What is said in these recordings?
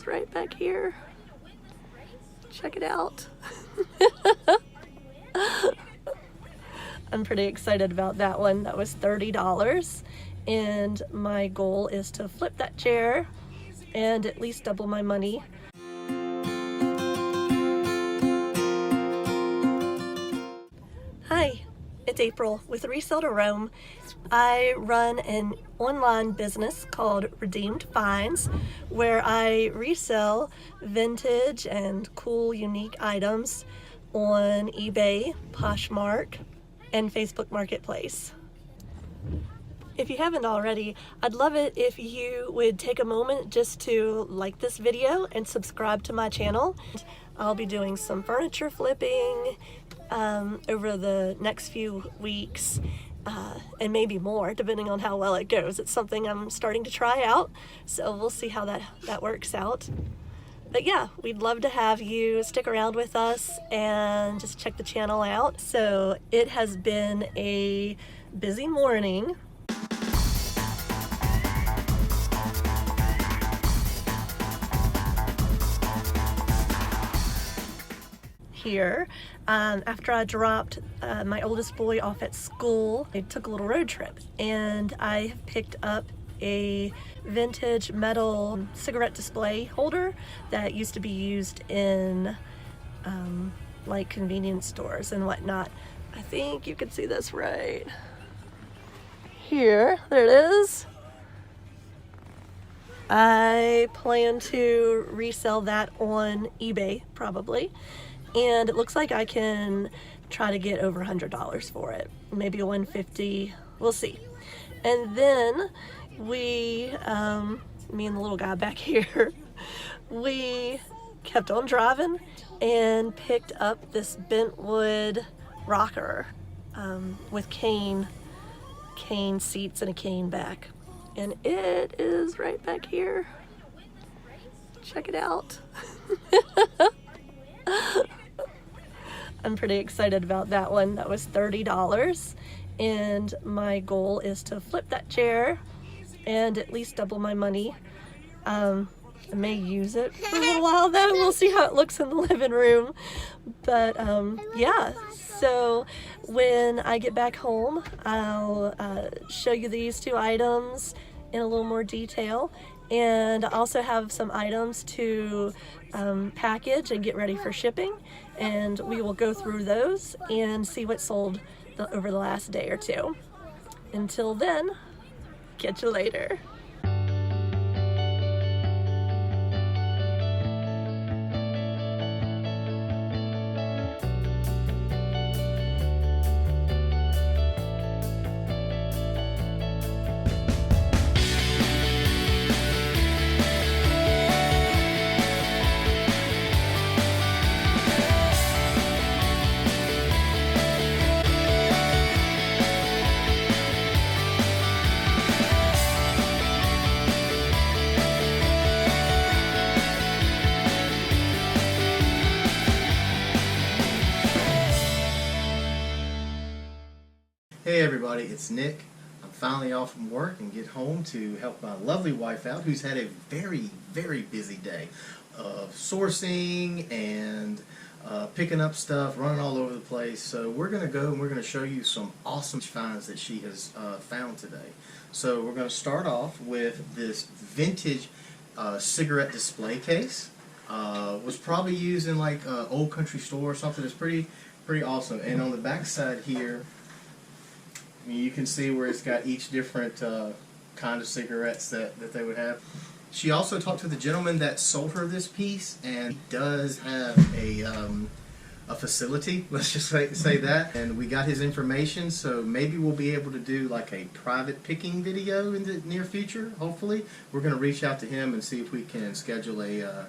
is right back here. Check it out. I'm pretty excited about that one. That was $30, and my goal is to flip that chair and at least double my money. Hi, it's April with Resell to Roam. I run an online business called Redeemed Finds, where I resell vintage and cool, unique items on eBay, Poshmark, and Facebook Marketplace. If you haven't already, I'd love it if you would take a moment just to like this video and subscribe to my channel. I'll be doing some furniture flipping over the next few weeks, and maybe more, depending on how well it goes. It's something I'm starting to try out, so we'll see how that works out. But yeah, we'd love to have you stick around with us and just check the channel out. So it has been a busy morning. Here, after I dropped my oldest boy off at school, I took a little road trip, and I have picked up a vintage metal cigarette display holder that used to be used in like convenience stores and whatnot. I think you can see this right here. There it is. I plan to resell that on eBay probably, and it looks like I can try to get over $100 for it, maybe $150, we'll see. And then we, me and the little guy back here, we kept on driving and picked up this bentwood rocker with cane seats and a cane back. And it is right back here. Check it out. I'm pretty excited about that one. That was $30, and my goal is to flip that chair and at least double my money. I may use it for a little while though. We'll see how it looks in the living room. But yeah, so when I get back home, I'll show you these two items in a little more detail, and I also have some items to package and get ready for shipping, and we will go through those and see what sold over the last day or two. Until then, catch you later. Hey everybody, it's Nick. I'm finally off from work and get home to help my lovely wife out, who's had a very, very busy day of sourcing and picking up stuff, running all over the place. So we're going to go and we're going to show you some awesome finds that she has found today. So we're going to start off with this vintage cigarette display case. Was probably used in like an old country store or something. It's pretty awesome. And on the back side here, you can see where it's got each different kind of cigarettes that they would have. She also talked to the gentleman that sold her this piece, and he does have a facility, let's just say that, and we got his information, so maybe we'll be able to do like a private picking video in the near future, hopefully. We're going to reach out to him and see if we can schedule a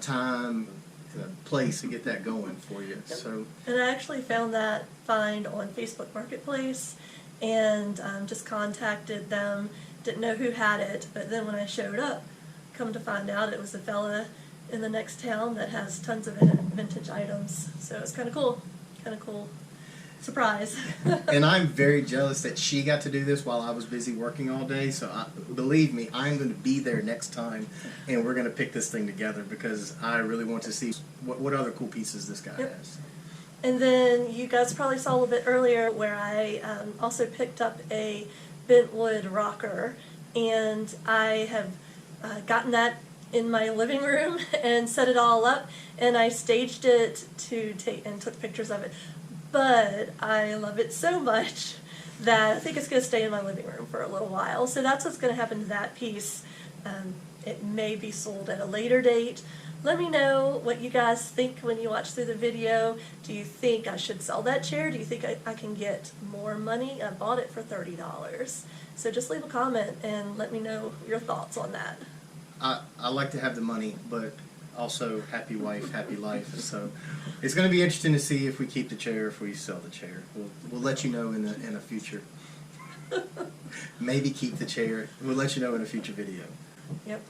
time and a place to get that going for you. Yep. So, and I actually found that find on Facebook Marketplace, and just contacted them. Didn't know who had it, but then when I showed up, come to find out it was a fella in the next town that has tons of vintage items. So it's kind of cool. Surprise. And I'm very jealous that she got to do this while I was busy working all day. So believe me, I'm going to be there next time, and we're going to pick this thing together because I really want to see what other cool pieces this guy has. And then you guys probably saw a little bit earlier where I also picked up a bentwood rocker, and I have gotten that in my living room and set it all up, and I staged it to take and took pictures of it. But I love it so much that I think it's going to stay in my living room for a little while. So that's what's going to happen to that piece. It may be sold at a later date. Let me know what you guys think when you watch through the video. Do you think I should sell that chair? Do you think I can get more money? I bought it for $30. So just leave a comment and let me know your thoughts on that. I like to have the money, but also happy wife, happy life. So it's going to be interesting to see if we keep the chair, if we sell the chair. We'll let you know in a future. Maybe keep the chair. We'll let you know in a future video. Yep.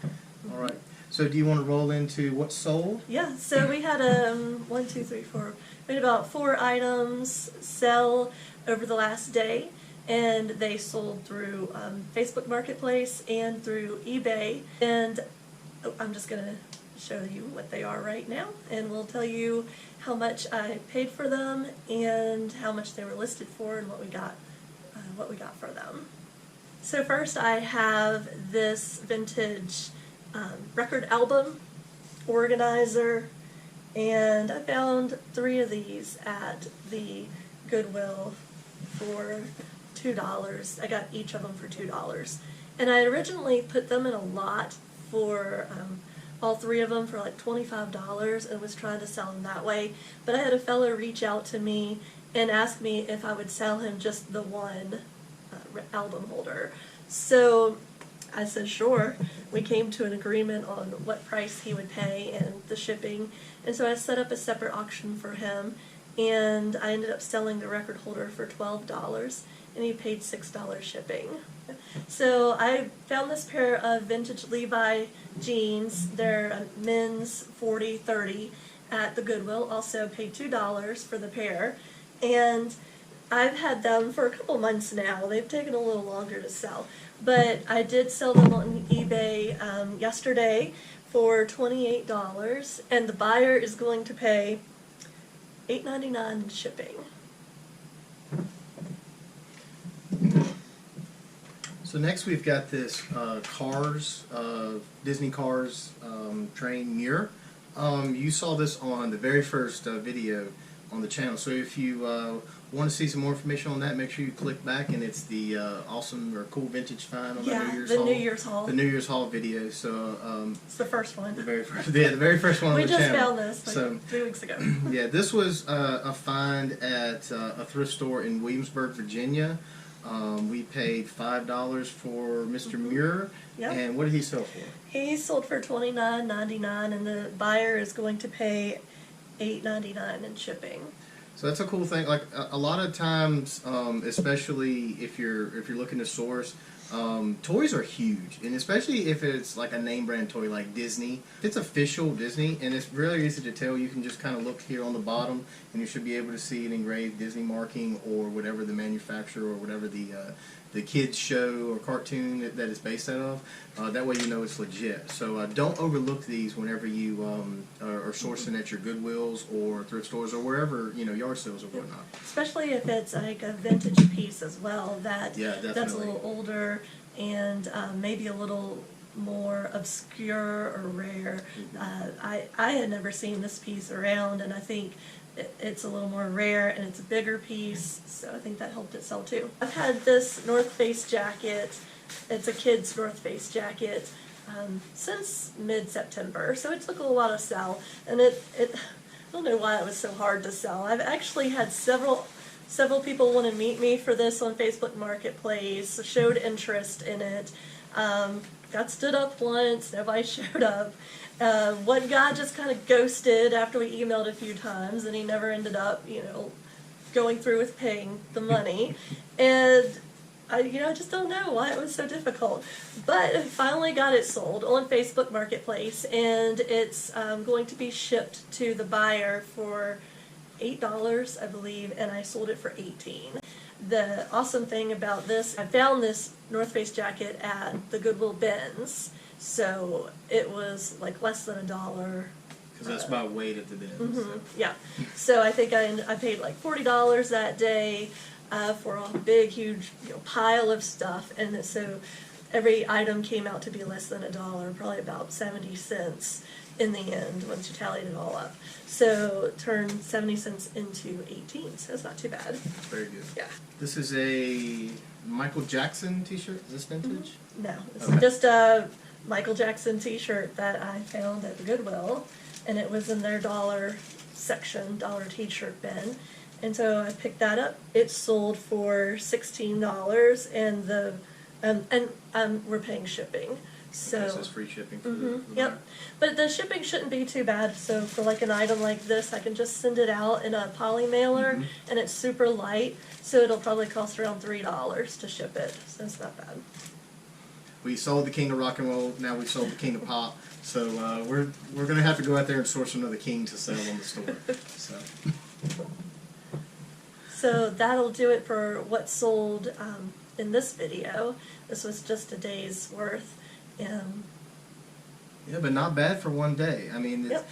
All right. So do you want to roll into what's sold? Yeah, so we had 1, 2, 3, 4. We had about 4 items sell over the last day, and they sold through Facebook Marketplace and through eBay. And I'm just going to show you what they are right now, and we'll tell you how much I paid for them and how much they were listed for and what we got for them. So first I have this vintage record album organizer, and I found 3 of these at the Goodwill for $2. I got each of them for $2, and I originally put them in a lot for all 3 of them for like $25 and was trying to sell them that way, but I had a fellow reach out to me and ask me if I would sell him just the one album holder. So I said sure. We came to an agreement on what price he would pay and the shipping, and so I set up a separate auction for him, and I ended up selling the record holder for $12, and he paid $6 shipping. So I found this pair of vintage Levi jeans. They're men's 40-30 at the Goodwill. Also paid $2 for the pair, and I've had them for a couple months now. They've taken a little longer to sell, but I did sell them on eBay yesterday for $28, and the buyer is going to pay $8.99 in shipping. So next we've got this Disney Cars train mirror. You saw this on the very first video on the channel. So if you want to see some more information on that, make sure you click back, and it's the awesome or cool vintage find on the New Year's Haul. The New Year's Haul video. So it's the first one. The very first one on the channel. We just found this like 3 weeks ago. Yeah, this was a find at a thrift store in Williamsburg, Virginia. We paid $5 for Mr. Muir. Yep. And what did he sell for? He sold for $29.99, and the buyer is going to pay $8.99 in shipping. So that's a cool thing. Like a lot of times, especially if you're looking to source, toys are huge, and especially if it's like a name brand toy like Disney. If it's official Disney, and it's really easy to tell, you can just kind of look here on the bottom, and you should be able to see an engraved Disney marking or whatever the manufacturer or whatever the kids show or cartoon that it's based out of. That way you know it's legit. So don't overlook these whenever you are sourcing at your Goodwills or thrift stores or wherever, yard sales or whatnot. Especially if it's like a vintage piece as well, that's a little older and maybe a little more obscure or rare. I had never seen this piece around, and I think it's a little more rare, and it's a bigger piece, so I think that helped it sell too. I've had this North Face jacket. It's a kid's North Face jacket since mid-September, so it took a while to sell, and I don't know why it was so hard to sell. I've actually had several people want to meet me for this on Facebook Marketplace, showed interest in it. Got stood up once, nobody showed up. One guy just kind of ghosted after we emailed a few times, and he never ended up, going through with paying the money. And I just don't know why it was so difficult. But I finally got it sold on Facebook Marketplace, and it's going to be shipped to the buyer for $8, I believe, and I sold it for $18. The awesome thing about this, I found this North Face jacket at the Goodwill bins, so it was like less than $1. Because that's by weight at the bin. So. Yeah, so I think I paid like $40 that day for a big, huge pile of stuff, and so every item came out to be less than $1, probably about 70 cents in the end once you tallied it all up. So turned 70 cents into 18, so it's not too bad. Very good. Yeah. This is a Michael Jackson t-shirt. Is this vintage? No, this is just a Michael Jackson t-shirt that I found at the Goodwill, and it was in their dollar section, dollar t-shirt bin. And so I picked that up. It sold for $16, and we're paying shipping. So This is free shipping for the yep. But the shipping shouldn't be too bad. So for like an item like this, I can just send it out in a poly mailer, and it's super light. So it'll probably cost around $3 to ship it. So it's not bad. We sold the King of Rock and Roll. Now we sold the King of Pop. So we're gonna have to go out there and source another King to sell in the store. So that'll do it for what sold in this video. This was just a day's worth. Yeah, but not bad for one day. I mean, Yep.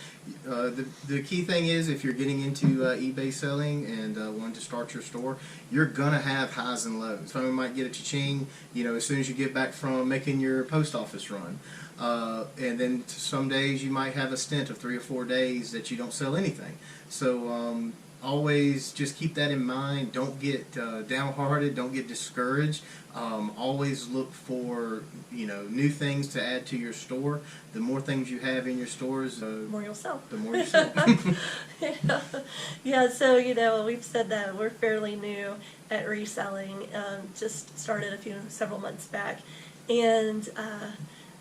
the key thing is if you're getting into eBay selling and wanting to start your store, you're gonna have highs and lows. Some might get a cha-ching, as soon as you get back from making your post office run, and then some days you might have a stint of 3 or 4 days that you don't sell anything. So always just keep that in mind. Don't get downhearted. Don't get discouraged. Always look for new things to add to your store. The more things you have in your stores, The more you'll sell. the more you sell. Yeah, so we've said that we're fairly new at reselling. Just started several months back, and I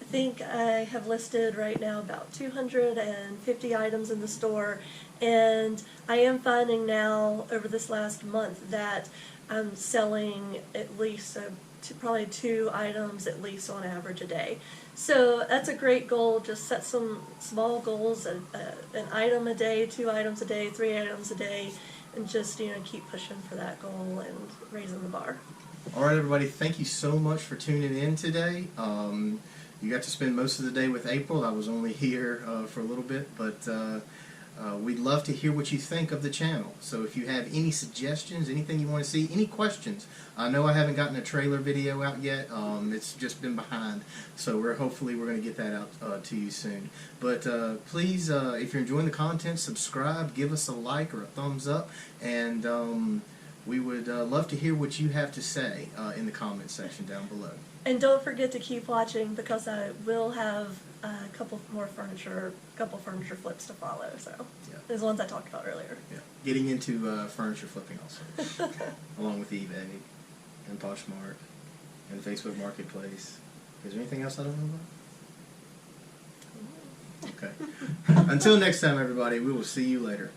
think I have listed right now about 250 items in the store, and I am finding now over this last month that I'm selling at least probably 2 items at least on average a day. So that's a great goal. Just set some small goals, an item a day, 2 items a day, 3 items a day, and just keep pushing for that goal and raising the bar. All right, everybody. Thank you so much for tuning in today. You got to spend most of the day with April. I was only here for a little bit, but we'd love to hear what you think of the channel. So if you have any suggestions, anything you want to see, any questions. I know I haven't gotten a trailer video out yet. It's just been behind. So hopefully we're going to get that out to you soon. But please, if you're enjoying the content, subscribe, give us a like or a thumbs up, and we would love to hear what you have to say in the comment section down below. And don't forget to keep watching, because I will have a couple furniture flips to follow. So Yeah. there's the ones I talked about earlier. Yeah, getting into furniture flipping also, along with eBay and Poshmark and Facebook Marketplace. Is there anything else I don't know about? Okay. Until next time, everybody, we will see you later.